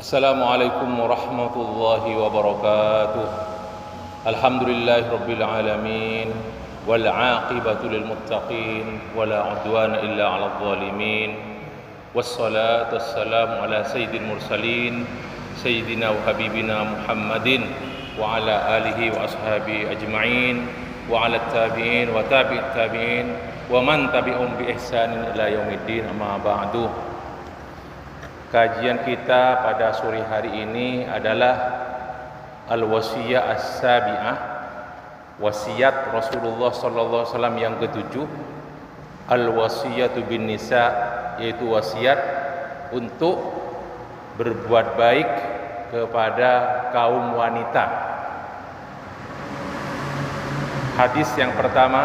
Assalamualaikum warahmatullahi wabarakatuh. Alhamdulillahi rabbil alamin wal aqibatu lil muttaqin wala udwana illa 'alal zalimin. Wassalatu wassalamu ala sayyidil mursalin sayyidina wa habibina Muhammadin wa ala alihi wa ashabihi ajma'in wa ala tabi'in wa tabi'it tabi'in wa man tabi'um bi ihsanin ila yaumiddin, amma ba'du. Kajian kita pada sore hari ini adalah Al-Wasiyah As-Sabi'ah, wasiat Rasulullah sallallahu alaihi wasallam yang ketujuh. Al-Wasiyatu bin Nisa, yaitu wasiat untuk berbuat baik kepada kaum wanita. Hadis yang pertama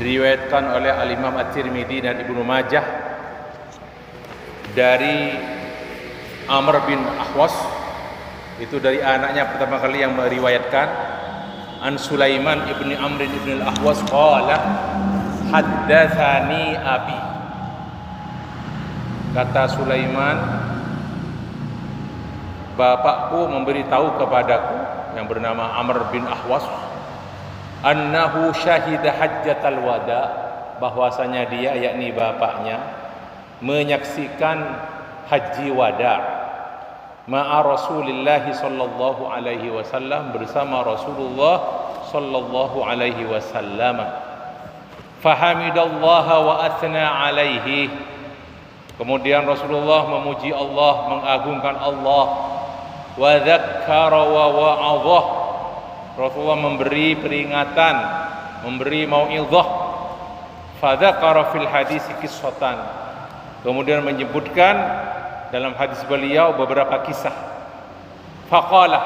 diriwayatkan oleh Al-Imam At-Tirmidzi dan Ibnu Majah dari Amr bin Ahwas, itu dari anaknya pertama kali yang meriwayatkan. An Sulaiman ibni Amr ibn al-Ahwas qala haddatsani abi. Kata Sulaiman, bapakku memberitahu kepadaku, yang bernama Amr bin Ahwas, annahu syahida hajjatal wada, bahwasanya dia, yakni bapaknya, menyaksikan haji wada ma'a Rasulillah sallallahu alaihi wasallam, bersama Rasulullah sallallahu alaihi wasallam. Fahamidallaha wa athna alaihi, kemudian Rasulullah memuji Allah, mengagungkan Allah. Wa dzakkara wa wa'adhah, Rasulullah memberi peringatan, memberi mau'izah. Fa dzakara fil hadis qissatan, kemudian menyebutkan dalam hadis beliau beberapa kisah. Faqala,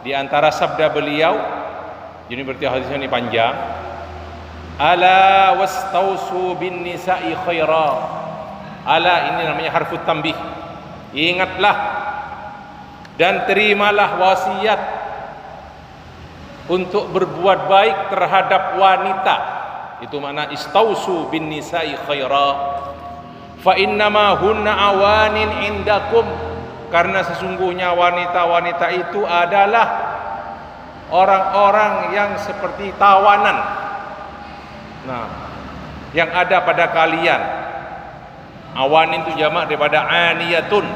di antara sabda beliau, ini berarti hadisnya ini panjang. Ala wastausu bin nisa'i khaira. Ala, ini namanya harfut tanbih. Ingatlah dan terimalah wasiat untuk berbuat baik terhadap wanita. Itu makna istausu bin nisa'i khaira. Fa innama hunna awanin indakum, karena sesungguhnya wanita-wanita itu adalah orang-orang yang seperti tawanan, nah, yang ada pada kalian. Awanin itu jamak daripada aniyatun.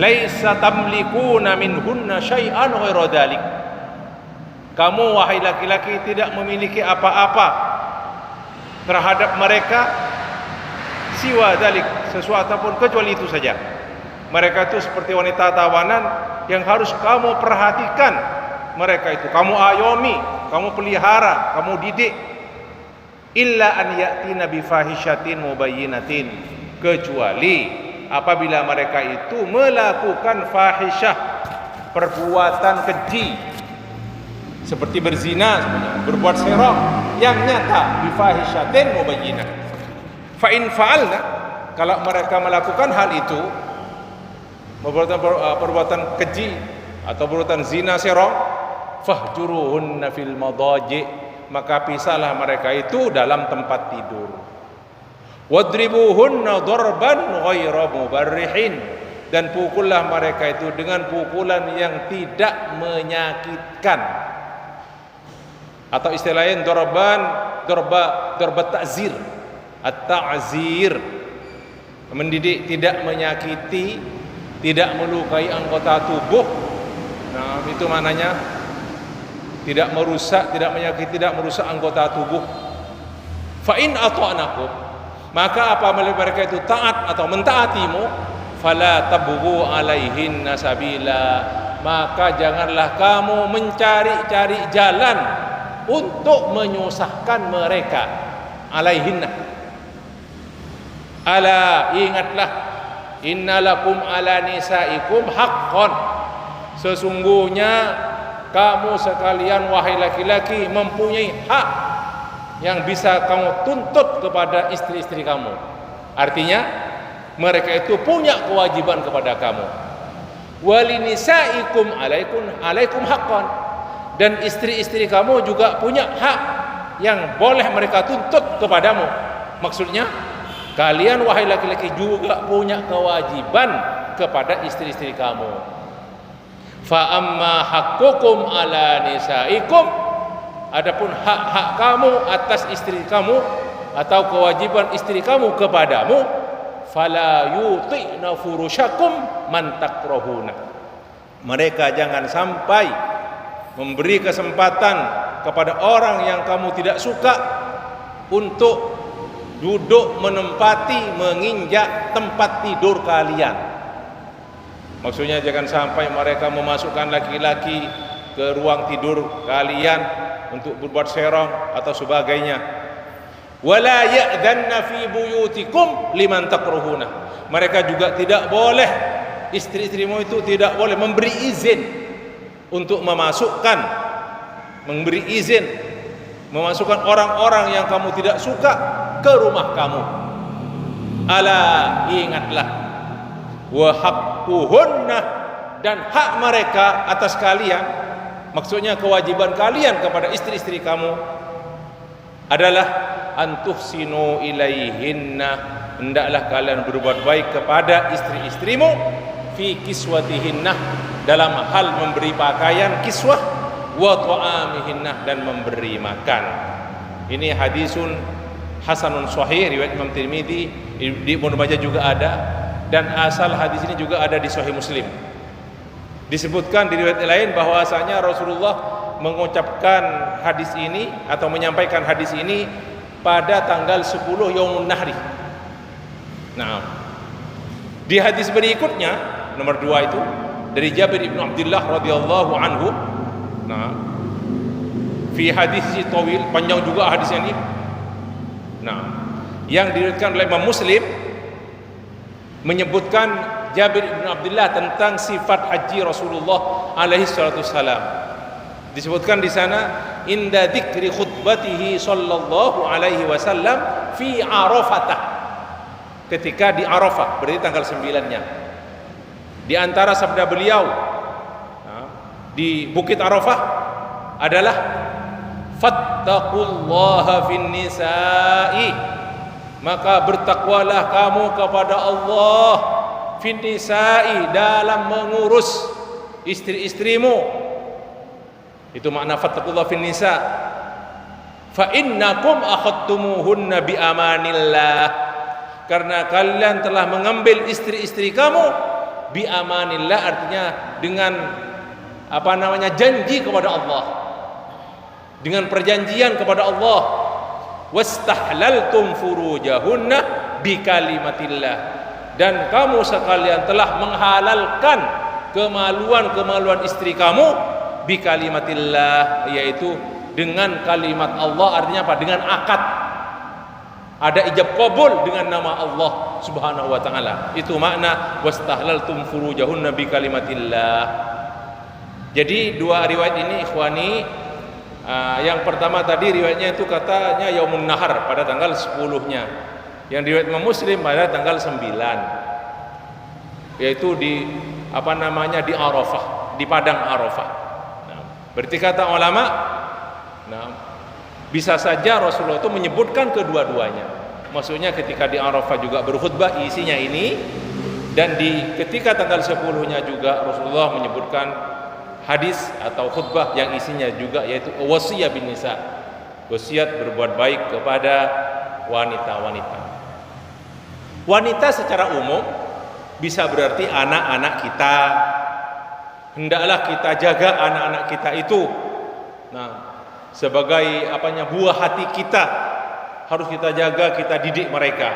Laisa tamlikuna minhunna syai'an ghairu dzalik. Kamu wahai laki-laki tidak memiliki apa-apa terhadap mereka siwa dalik, sesuatu pun kecuali itu saja. Mereka itu seperti wanita tawanan yang harus kamu perhatikan. Mereka itu kamu ayomi, kamu pelihara, kamu didik. Illa an ya'tina bi fahishatin mubayyinatin, kecuali apabila mereka itu melakukan fahisyah, perbuatan keji, seperti berzina, berbuat serong yang nyata, bi fahishatin mubayyinatin. Fa in fa'alna, kalau mereka melakukan hal itu, perbuatan keji atau perbuatan zina serong, fahjuruhunna fil madaji, maka pisahlah mereka itu dalam tempat tidur. Wadribuhunna darban ghaira mubarrihin, dan pukullah mereka itu dengan pukulan yang tidak menyakitkan. Atau istilah lain darba ta'zir. At-ta'zir, mendidik tidak menyakiti, tidak melukai anggota tubuh. Nah, itu maknanya tidak merusak, tidak menyakiti, tidak merusak anggota tubuh. Fa in ata'nakum, maka apabila mereka itu taat atau mentaatimu, fala tabghu alaihin sabila, maka janganlah kamu mencari-cari jalan untuk menyusahkan mereka. Alaihinna, ala, ingatlah, innalakum ala nisaikum haqqan, sesungguhnya kamu sekalian wahai laki-laki mempunyai hak yang bisa kamu tuntut kepada istri-istri kamu. Artinya mereka itu punya kewajiban kepada kamu. Walinisaikum alaikum haqqan, dan istri-istri kamu juga punya hak yang boleh mereka tuntut kepadamu. Maksudnya kalian wahai laki-laki juga punya kewajiban kepada istri-istri kamu. Fa amma haqqukum ala nisaikum, adapun hak-hak kamu atas istri kamu atau kewajiban istri kamu kepadamu, fala yuti'na furushakum man takrahuna, mereka jangan sampai memberi kesempatan kepada orang yang kamu tidak suka untuk duduk menempati, menginjak tempat tidur kalian. Maksudnya jangan sampai mereka memasukkan laki-laki ke ruang tidur kalian untuk berbuat serong atau sebagainya. Wala ya'dhanna fi buyutikum liman takrahuna, mereka juga tidak boleh, istri-istrimu itu tidak boleh memberi izin untuk memberi izin memasukkan orang-orang yang kamu tidak suka ke rumah kamu. Ala, ingatlah, wa haqquhunna, dan hak mereka atas kalian, maksudnya kewajiban kalian kepada istri-istri kamu adalah antuhsinu ilaihinna, hendaklah kalian berbuat baik kepada istri-istrimu fi kiswatihinna, dalam hal memberi pakaian kiswah, wa ta'amihinna, dan memberi makan. Ini hadisun hasanun sahih, riwayat Imam Tirmidzi, di Ibnu Majah juga ada, dan asal hadis ini juga ada di Sahih Muslim. Disebutkan di riwayat lain bahwasanya Rasulullah mengucapkan hadis ini atau menyampaikan hadis ini pada tanggal 10 Yaumun Nahri. Nah, di hadis berikutnya nomor 2 itu dari Jabir bin Abdullah radhiyallahu anhu. Nah, fi hadis tawil, panjang juga hadis ini. Nah, yang diriwayatkan oleh Imam Muslim menyebutkan Jabir bin Abdullah tentang sifat haji Rasulullah alaihi salatu wasalam. Disebutkan di sana inda dzikri khutbatihi sallallahu alaihi wasallam fi Arafatah, ketika di Arafah, berarti tanggal 9-nya. Di antara sabda beliau di Bukit Arafah adalah fattaqullaha fin nisa'i, maka bertakwalah kamu kepada Allah fin nisa'i, dalam mengurus istri-istrimu. Itu makna fattaqullaha fin nisa. Fa innakum akhadtumuhunna bi amanillah, karena kalian telah mengambil istri-istri kamu bi amanillah, artinya dengan janji kepada Allah, dengan perjanjian kepada Allah. Wastahlaltum furujahunna bi kalimatillah, dan kamu sekalian telah menghalalkan kemaluan-kemaluan istri kamu bi kalimatillah, yaitu dengan kalimat Allah. Artinya apa? Dengan akad, ada ijab qabul dengan nama Allah Subhanahu wa taala. Itu makna wastahlaltum furujahunna bi kalimatillah. Jadi dua riwayat ini ikhwani, yang pertama tadi riwayatnya itu katanya Yaumun Nahar pada tanggal 10-nya. Yang riwayat Imam Muslim pada tanggal 9, yaitu di di Arafah, di padang Arafah. Nah, berarti kata ulama, bisa saja Rasulullah itu menyebutkan kedua-duanya. Maksudnya ketika di Arafah juga berkhutbah isinya ini, dan ketika tanggal 10-nya juga Rasulullah menyebutkan hadis atau khutbah yang isinya juga yaitu wasiyah bin nisa, wasiat berbuat baik kepada wanita-wanita. Wanita secara umum bisa berarti anak-anak kita. Hendaklah kita jaga anak-anak kita itu. Nah, sebagai buah hati kita, harus kita jaga, kita didik mereka.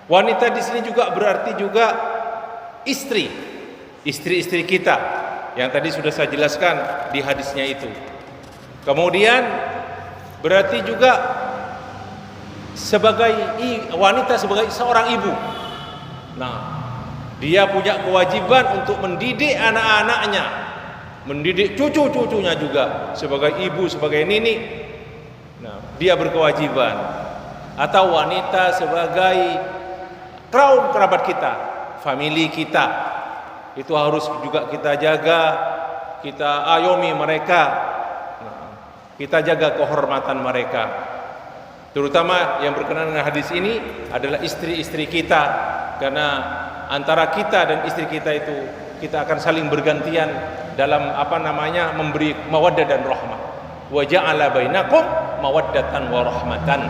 Wanita di sini juga berarti juga istri-istri kita, yang tadi sudah saya jelaskan di hadisnya itu. Kemudian berarti juga sebagai wanita, sebagai seorang ibu. Nah, dia punya kewajiban untuk mendidik anak-anaknya, mendidik cucu-cucunya juga sebagai ibu, sebagai nini. Nah, dia berkewajiban. Atau wanita sebagai kaum kerabat kita, famili kita, itu harus juga kita jaga, kita ayomi mereka, kita jaga kehormatan mereka. Terutama yang berkenaan dengan hadis ini adalah istri-istri kita, karena antara kita dan istri kita itu kita akan saling bergantian dalam memberi mawaddah dan rahmah. Wa ja'ala bainakum mawaddatan wa rahmatan,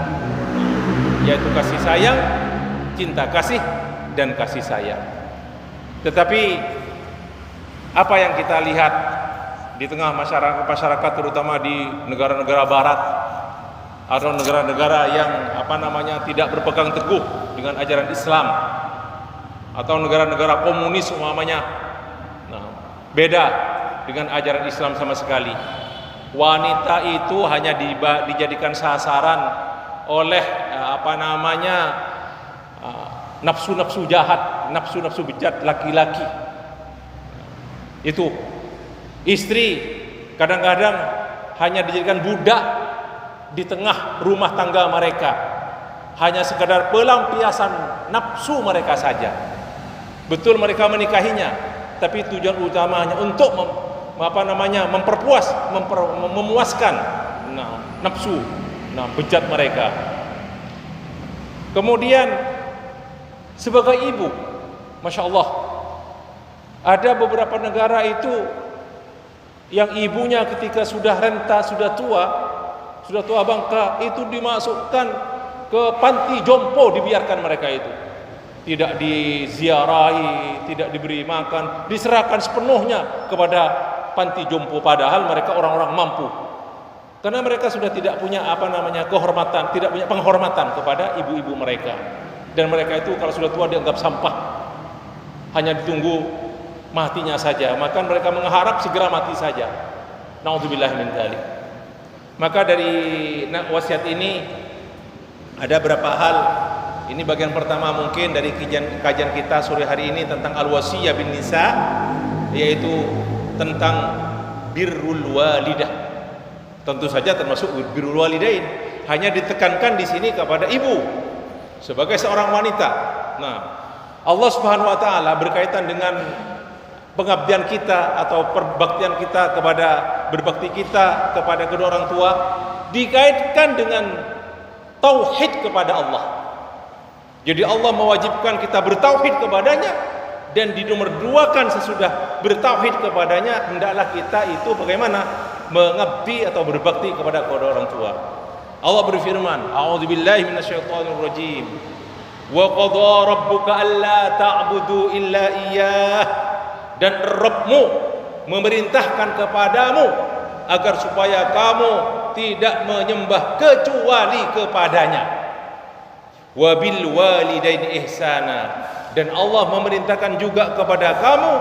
yaitu kasih sayang, cinta kasih dan kasih sayang. Tetapi apa yang kita lihat di tengah masyarakat terutama di negara-negara barat atau negara-negara yang tidak berpegang teguh dengan ajaran Islam, atau negara-negara komunis umpamanya, beda dengan ajaran Islam sama sekali. Wanita itu hanya dijadikan sasaran oleh nafsu-nafsu jahat, nafsu-nafsu bejat laki-laki. Itu istri kadang-kadang hanya dijadikan budak di tengah rumah tangga mereka, hanya sekadar pelampiasan nafsu mereka saja. Betul mereka menikahinya, tapi tujuan utamanya untuk memperpuas, memuaskan nafsu bejat mereka. Kemudian sebagai ibu, Masya Allah, ada beberapa negara itu yang ibunya ketika sudah renta, sudah tua bangka, itu dimasukkan ke panti jompo, dibiarkan mereka itu. Tidak diziarahi, tidak diberi makan, diserahkan sepenuhnya kepada panti jompo, padahal mereka orang-orang mampu. Karena mereka sudah tidak punya kehormatan, tidak punya penghormatan kepada ibu-ibu mereka. Dan mereka itu kalau sudah tua dianggap sampah, hanya ditunggu matinya saja. Maka mereka mengharap segera mati saja. Nauzubillah min dzalik. Maka dari wasiat ini ada beberapa hal. Ini bagian pertama mungkin dari kajian kita sore hari ini tentang al-wasiyah bin nisa, yaitu tentang birrul walidah. Tentu saja termasuk birrul walidain, hanya ditekankan di sini kepada ibu sebagai seorang wanita. Nah, Allah Subhanahu wa taala berkaitan dengan pengabdian kita atau perbaktian kita berbakti kita kepada kedua orang tua dikaitkan dengan tauhid kepada Allah. Jadi Allah mewajibkan kita bertauhid kepadanya, dan dinomorduakan sesudah bertauhid kepadanya hendaklah kita itu bagaimana mengabdi atau berbakti kepada kedua orang tua. Allah berfirman, a'udzubillahi minasyaitonir rajim. Wa qadha rabbuka alla ta'budu illa iyyah, dan Rabbmu memerintahkan kepadamu agar supaya kamu tidak menyembah kecuali kepadanya. Wa bil walidaini ihsana, dan Allah memerintahkan juga kepada kamu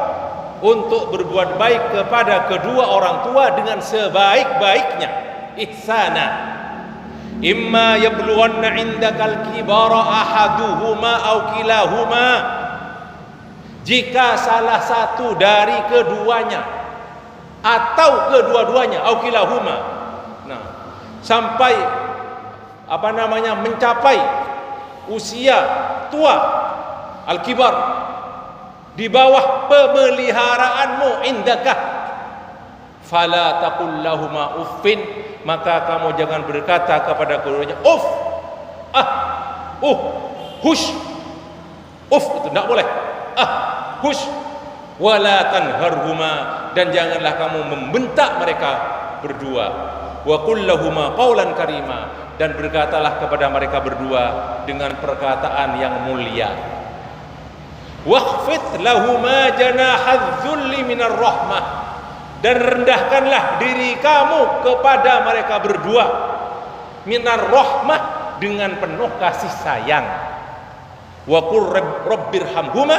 untuk berbuat baik kepada kedua orang tua dengan sebaik-baiknya. Ihsana. Imma yablughanna 'indakal kibara ahaduhuma aw kilahuma, jika salah satu dari keduanya atau kedua-duanya, aw kilahuma, sampai mencapai usia tua, al-kibar, di bawah pemeliharaanmu, indakah, fala taqul lahuma uffin, maka kamu jangan berkata kepada keduanya uff, hush, uff itu tidak boleh, hush, wala tanharhuma, dan janganlah kamu membentak mereka berdua, wa qul lahuma qawlan karima, dan berkatalah kepada mereka berdua dengan perkataan yang mulia. Wakhfid lahuma janahadz dzulli minar rahmah, dan rendahkanlah diri kamu kepada mereka berdua minar rahmah, dengan penuh kasih sayang. Wa qur rabbirhamhuma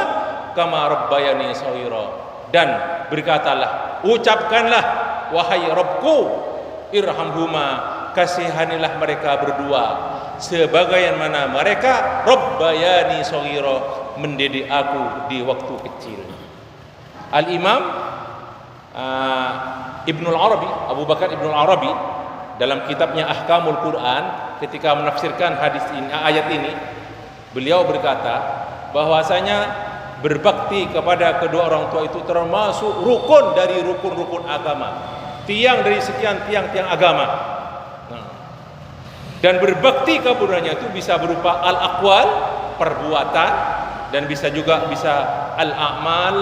kama rabbayani shaghira, dan berkatalah, ucapkanlah, wahai Rabbku, irhamhuma, kasihanilah mereka berdua sebagaimana mereka rabbayani shaghira, mendidik aku di waktu kecil. Al-Imam Ibnul Arabi, Abu Bakar Ibnul Arabi, dalam kitabnya Ahkamul Quran, ketika menafsirkan hadis ini, ayat ini, beliau berkata bahwasanya berbakti kepada kedua orang tua itu termasuk rukun dari rukun-rukun agama, tiang dari sekian tiang-tiang agama. Dan berbakti kepadanya itu bisa berupa al-aqwal, perbuatan, dan bisa al-a'mal,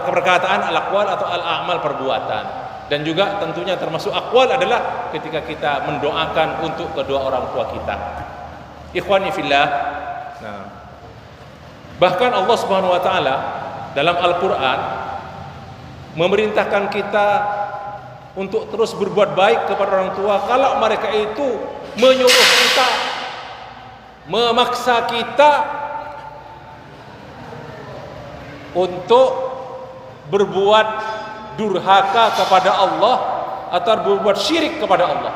perkataan, al-aqwal atau al-a'mal perbuatan. Dan juga tentunya termasuk aqwal adalah ketika kita mendoakan untuk kedua orang tua kita. Ikhwani fillah. Nah, bahkan Allah Subhanahu wa taala dalam Al-Qur'an memerintahkan kita untuk terus berbuat baik kepada orang tua kalau mereka itu menyuruh kita, memaksa kita untuk berbuat durhaka kepada Allah atau berbuat syirik kepada Allah.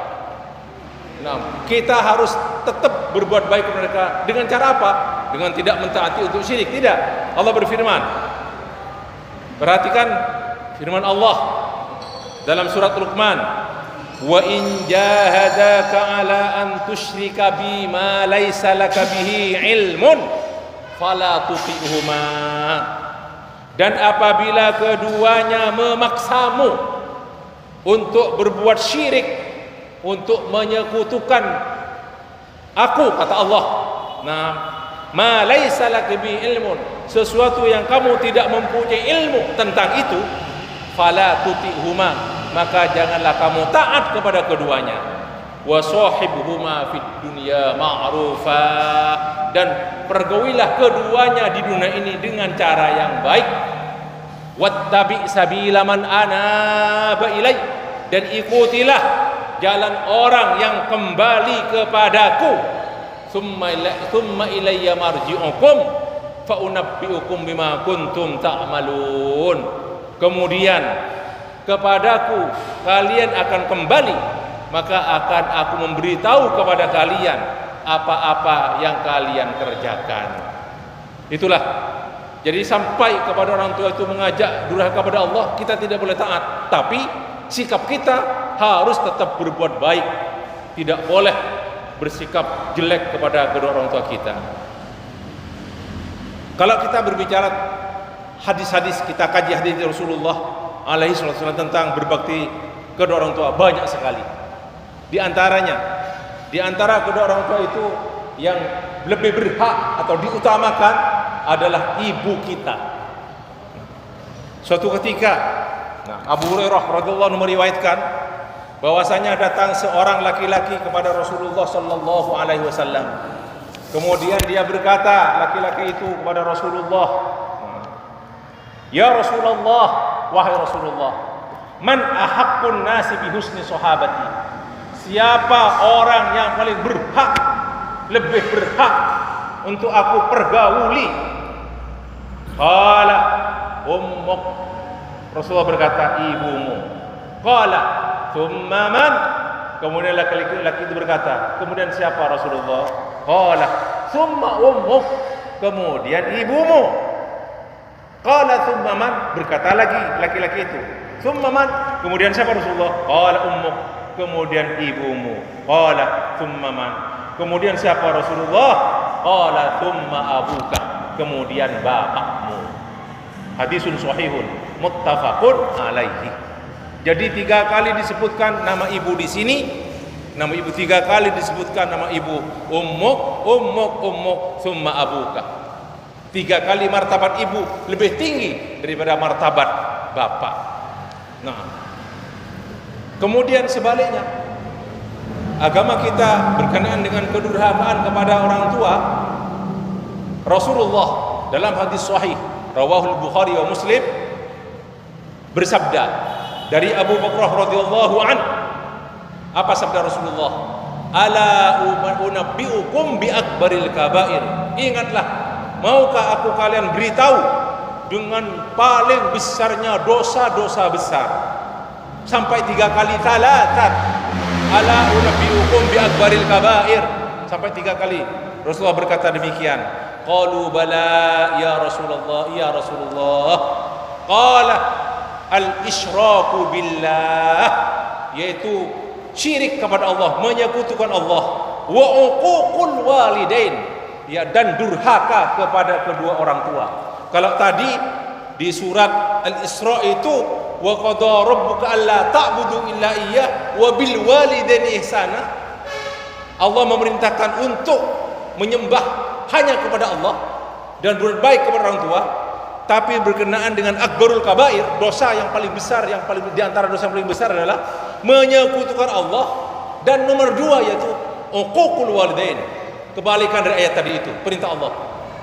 Nah, kita harus tetap berbuat baik kepada mereka dengan cara apa? Dengan tidak mentaati untuk syirik. Tidak. Allah berfirman. Perhatikan firman Allah dalam surat Luqman, wa in jahadaka ala an tusyrika bima laysa laka bihi ilmun fala tuti'huma. Dan apabila keduanya memaksamu untuk berbuat syirik, untuk menyekutukan aku, kata Allah, nah, ma laysa laka bihi ilmun, sesuatu yang kamu tidak mempunyai ilmu tentang itu, fala tuti'huma, maka janganlah kamu taat kepada keduanya. Wa sahibhuma fid dunya ma'rufa, dan pergaulilah keduanya di dunia ini dengan cara yang baik. Wattabi sabila man anaba ilai, dan ikutilah jalan orang yang kembali kepadaku. Thumma ilayya marji'ukum fa unabbi'ukum bima kuntum ta'malun. Kemudian kepadaku kalian akan kembali, maka akan aku memberitahu kepada kalian apa-apa yang kalian kerjakan. Itulah. Jadi sampai kepada orang tua itu mengajak durhaka kepada Allah, kita tidak boleh taat. Tapi sikap kita harus tetap berbuat baik. Tidak boleh bersikap jelek kepada kedua orang tua kita. Kalau kita berbicara hadis-hadis, kita kaji hadis Rasulullah alaihi wasallam tentang berbakti kedua orang tua, banyak sekali. Di antara kedua orang tua itu yang lebih berhak atau diutamakan adalah ibu kita. Suatu ketika, Abu Hurairah radhiyallahu anhu meriwayatkan bahwasanya datang seorang laki-laki kepada Rasulullah sallallahu alaihi wasallam. Kemudian dia berkata, laki-laki itu kepada Rasulullah, "Ya Rasulullah, wahai Rasulullah, man ahaqqun nasi bi husni sahabati?" Siapa orang yang paling berhak, lebih berhak untuk aku pergauli? Qala ummuk. Rasulullah berkata, ibumu. Qala thumma man? Kemudian laki-laki itu berkata, kemudian siapa Rasulullah? Qala thumma ummuk. Kemudian ibumu. Qala thumma man? Berkata lagi laki-laki itu, thumma man? Kemudian siapa Rasulullah? Qala ummuk. Kemudian ibumu. Qala thumma man? Kemudian siapa Rasulullah? Qala thumma abuka. Kemudian bapakmu. Hadisun sahihun muttafaqun alaihi. Jadi 3 kali disebutkan nama ibu di sini. Nama ibu 3 kali disebutkan nama ibu. Ummuk thumma abuka. 3 kali martabat ibu lebih tinggi daripada martabat bapak. Nah, kemudian sebaliknya, agama kita berkenaan dengan kedurhakaan kepada orang tua. Rasulullah dalam hadis sahih rawahul Bukhari wa Muslim bersabda dari Abu Bakar radhiyallahu an, apa sabda Rasulullah? Ala unabbiukum bi akbaril kabair. Ingatlah, maukah aku kalian beritahu dengan paling besarnya dosa-dosa besar? Sampai 3 kali talatan. Ala unabbiukum bi akbaril kabair. Sampai 3 kali Rasulullah berkata demikian. Qalu bala ya Rasulullah, ya Rasulullah. Qala al-isyraku billah, yaitu syirik kepada Allah, menyekutukan Allah. Wa uququl walidain, ya, dan durhaka kepada kedua orang tua. Kalau tadi di surat Al-Isra itu wa qada rabbuka alla ta'budu illa iyyah wa bil walidaini ihsana, Allah memerintahkan untuk menyembah hanya kepada Allah. dan berbuat baik kepada orang tua, tapi berkenaan dengan akbarul kabair, dosa yang paling besar, yang paling di antara dosa yang paling besar adalah menyekutukan Allah, dan nomor 2 yaitu uququl walidain. Kebalikan dari ayat tadi itu, perintah Allah.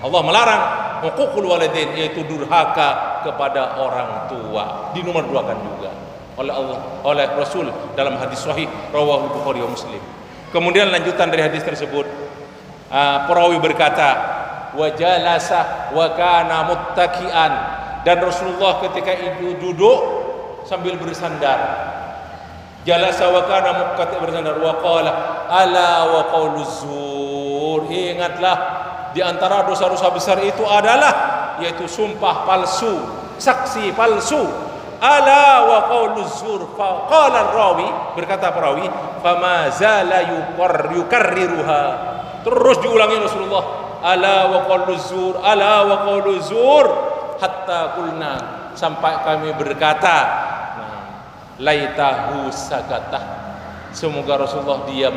Allah melarang uququl walidain, yaitu durhaka kepada orang tua. Di nomor 2 kan juga oleh Allah, oleh Rasul dalam hadis sahih rawahu Bukhari wa Muslim. Kemudian lanjutan dari hadis tersebut, perawi berkata, wa jalasa wa kana muttaki'an, dan Rasulullah ketika itu duduk sambil bersandar. Jalasa wa kana muttaki'an, bersandar, wa qala ala wa qauluz zur. Ingatlah, di antara dosa-dosa besar itu adalah yaitu sumpah palsu, saksi palsu. Ala wa qauluz zur. Faqala rawi, berkata perawi, fama zala yukarriruha, terus diulangi Rasulullah, ala wa qauluz zur, ala wa qauluz zur, hatta qulna, sampai kami berkata, laitahu sakatah, semoga Rasulullah diam,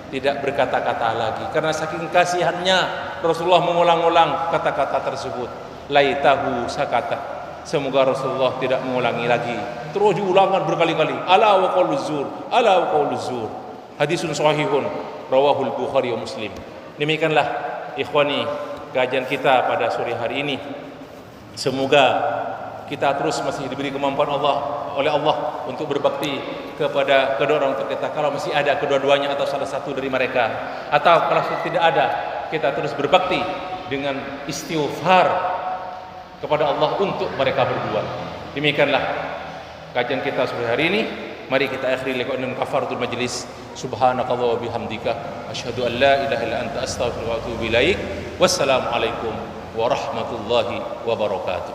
tidak berkata-kata lagi, karena saking kasihannya Rasulullah mengulang-ulang kata-kata tersebut. Laitahu sakatah, semoga Rasulullah tidak mengulangi lagi. Terus diulangkan berkali-kali, ala wa qauluz zur, ala wa qauluz zur. Hadisun sahihun rawahul Bukhari wa Muslim. Demikianlah ikhwani kajian kita pada sore hari ini. Semoga kita terus masih diberi kemampuan oleh Allah untuk berbakti kepada kedua orang tua kita. Kalau masih ada kedua-duanya atau salah satu dari mereka, atau kalau tidak ada, kita terus berbakti dengan istighfar kepada Allah untuk mereka berdua. Demikianlah kajian kita sore hari ini. Mari kita akhiri liqa'an kafaratul majlis. Subhanakallah wa bihamdika asyhadu an la ilaha illa anta astaghfiruka wa atubu ilaik. Wassalamu alaikum warahmatullahi wabarakatuh.